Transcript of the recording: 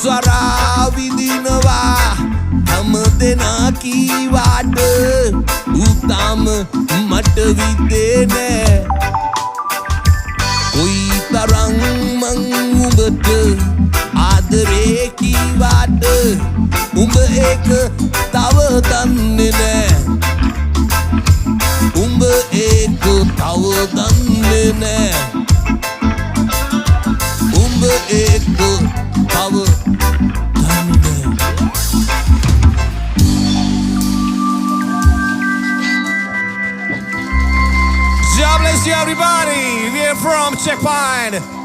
ස්වරා විදිනවා හැම දෙනා කීවාට උතාම මට විදේ නෑ කොයි තරම් මං උඹට ආදරේ කීවාට උඹ ඒක තව දන්නේ නෑ උඹ ඒක තව දන්නේ නෑ උඹ ඒක තව God bless you, everybody. We're from Checkpoint.